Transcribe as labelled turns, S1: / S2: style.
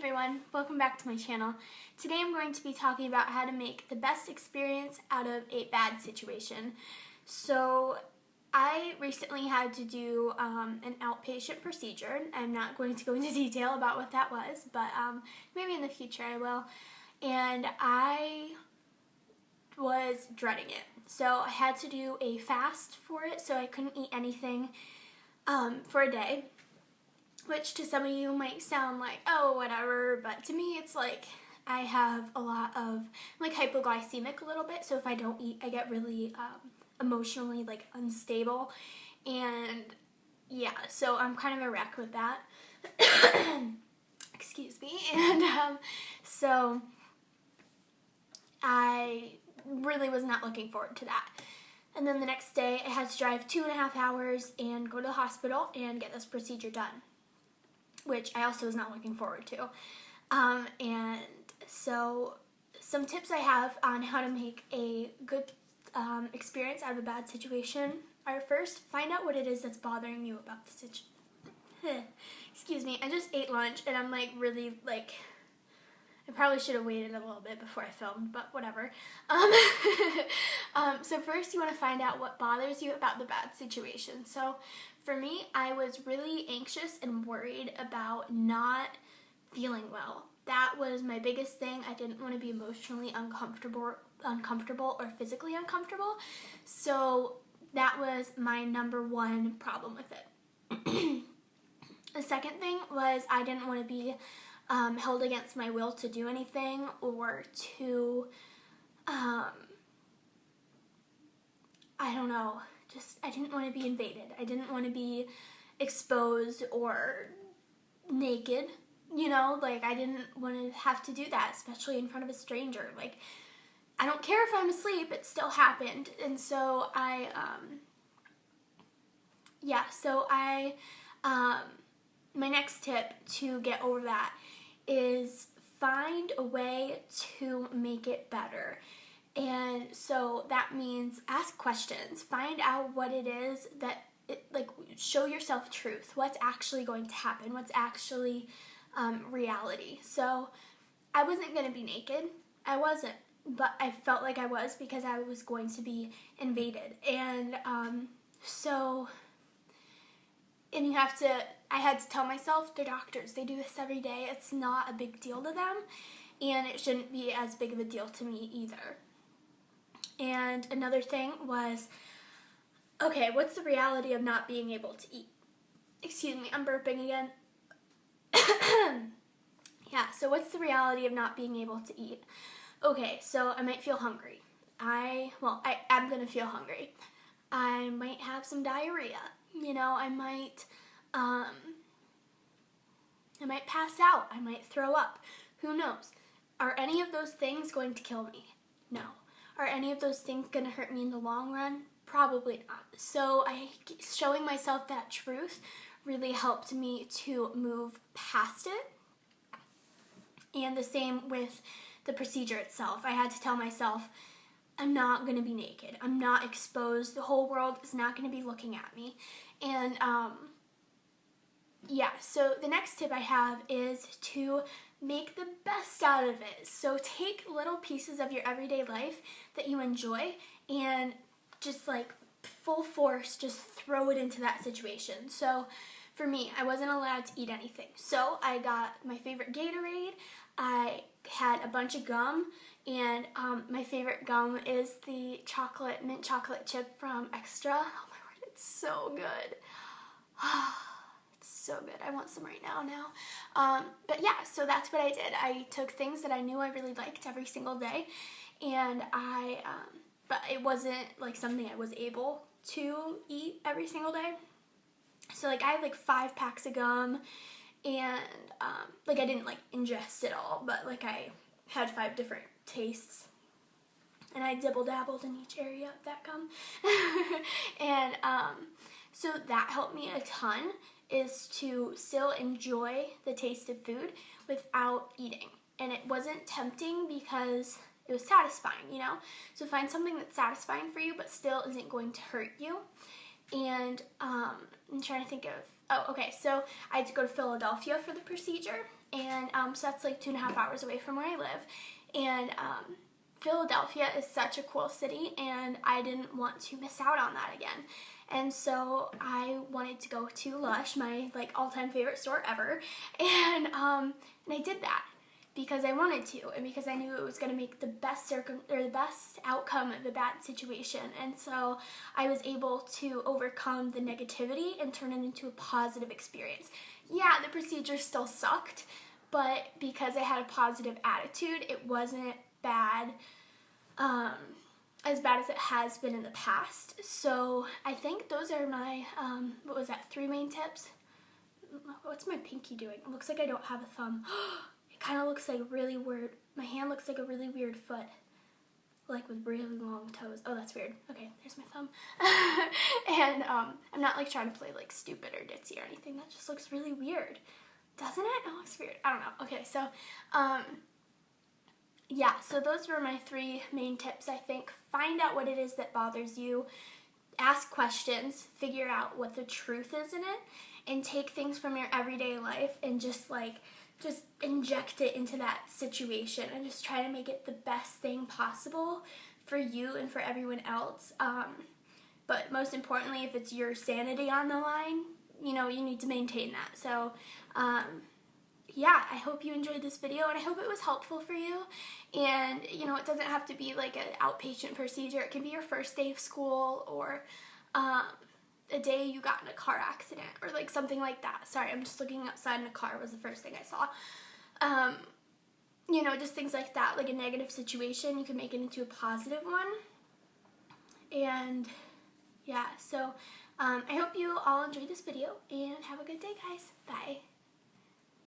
S1: everyone, welcome back to my channel. Today I'm going to be talking about how to make the best experience out of a bad situation. So I recently had to do an outpatient procedure. I'm not going to go into detail about what that was, but maybe in the future I will. And I was dreading it. So I had to do a fast for it, so I couldn't eat anything for a day. Which to some of you might sound like, oh, whatever, but to me it's like I have a lot of, like, hypoglycemic a little bit, so if I don't eat, I get really emotionally, like, unstable, and yeah, so I'm kind of a wreck with that. Excuse me. And so I really was not looking forward to that. And then the next day, I had to drive 2.5 hours and go to the hospital and get this procedure done, which I also was not looking forward to. And so some tips I have on how to make a good experience out of a bad situation are: first, find out what it is that's bothering you about the situation. Excuse me, I just ate lunch and I'm like really like, I probably should have waited a little bit before I filmed, but whatever. So first you want to find out what bothers you about the bad situation. So for me, I was really anxious and worried about not feeling well. That was my biggest thing. I didn't want to be emotionally uncomfortable or physically uncomfortable. So that was my number one problem with it. The second thing was I didn't want to be held against my will to do anything, or to, I don't know, I didn't want to be invaded. I didn't want to be exposed or naked, you know, like I didn't want to have to do that, especially in front of a stranger. Like, I don't care if I'm asleep, it still happened. And so my next tip to get over that is find a way to make it better. And so that means ask questions, find out what it is that, show yourself truth, what's actually going to happen, what's actually reality. So I wasn't going to be naked, I wasn't, but I felt like I was because I was going to be invaded. And I had to tell myself, they're doctors, they do this every day, it's not a big deal to them, and it shouldn't be as big of a deal to me either. And another thing was, okay, what's the reality of not being able to eat? Excuse me, I'm burping again. Yeah, so what's the reality of not being able to eat? Okay, so I might feel hungry. I am going to feel hungry. I might have some diarrhea. You know, I might pass out. I might throw up. Who knows? Are any of those things going to kill me? No. Are any of those things going to hurt me in the long run? Probably not. So showing myself that truth really helped me to move past it. And the same with the procedure itself. I had to tell myself, I'm not going to be naked. I'm not exposed. The whole world is not going to be looking at me. And so the next tip I have is to make the best out of it. So take little pieces of your everyday life that you enjoy and just like full force, just throw it into that situation. So for me, I wasn't allowed to eat anything. So I got my favorite Gatorade. I had a bunch of gum, and my favorite gum is the mint chocolate chip from Extra. Oh my word, it's so good. It's so good. I want some right now. But yeah, so that's what I did. I took things that I knew I really liked every single day, and but it wasn't like something I was able to eat every single day. So like I had like 5 packs of gum, and I didn't like ingest it all, but like I had 5 different tastes, and I dibble-dabbled in each area of that gum. And so that helped me a ton, is to still enjoy the taste of food without eating. And it wasn't tempting because it was satisfying, you know? So find something that's satisfying for you but still isn't going to hurt you. And I'm trying to think of, so I had to go to Philadelphia for the procedure, and so that's like 2.5 hours away from where I live. And Philadelphia is such a cool city, and I didn't want to miss out on that again. And so I wanted to go to Lush, my like all-time favorite store ever, and I did that because I wanted to, and because I knew it was going to make the best outcome of the bad situation. And so I was able to overcome the negativity and turn it into a positive experience. Yeah, the procedure still sucked, but because I had a positive attitude, it wasn't bad, as bad as it has been in the past. So I think those are my, 3 main tips? What's my pinky doing? It looks like I don't have a thumb. It kind of looks like really weird. My hand looks like a really weird foot, like with really long toes. Oh, that's weird. Okay, there's my thumb. And I'm not like trying to play like stupid or ditzy or anything. That just looks really weird. Doesn't it? It looks weird. I don't know. Okay, so yeah, so those were my 3 main tips, I think. Find out what it is that bothers you. Ask questions. Figure out what the truth is in it. And take things from your everyday life and just inject it into that situation and just try to make it the best thing possible for you and for everyone else. But most importantly, if it's your sanity on the line, you know, you need to maintain that. So, yeah, I hope you enjoyed this video, and I hope it was helpful for you. And, you know, it doesn't have to be like an outpatient procedure. It can be your first day of school, or a day you got in a car accident, or like something like that. Sorry, I'm just looking outside in a car was the first thing I saw. You know, just things like that, like a negative situation, you can make it into a positive one. And yeah, so I hope you all enjoyed this video, and have a good day, guys. Bye.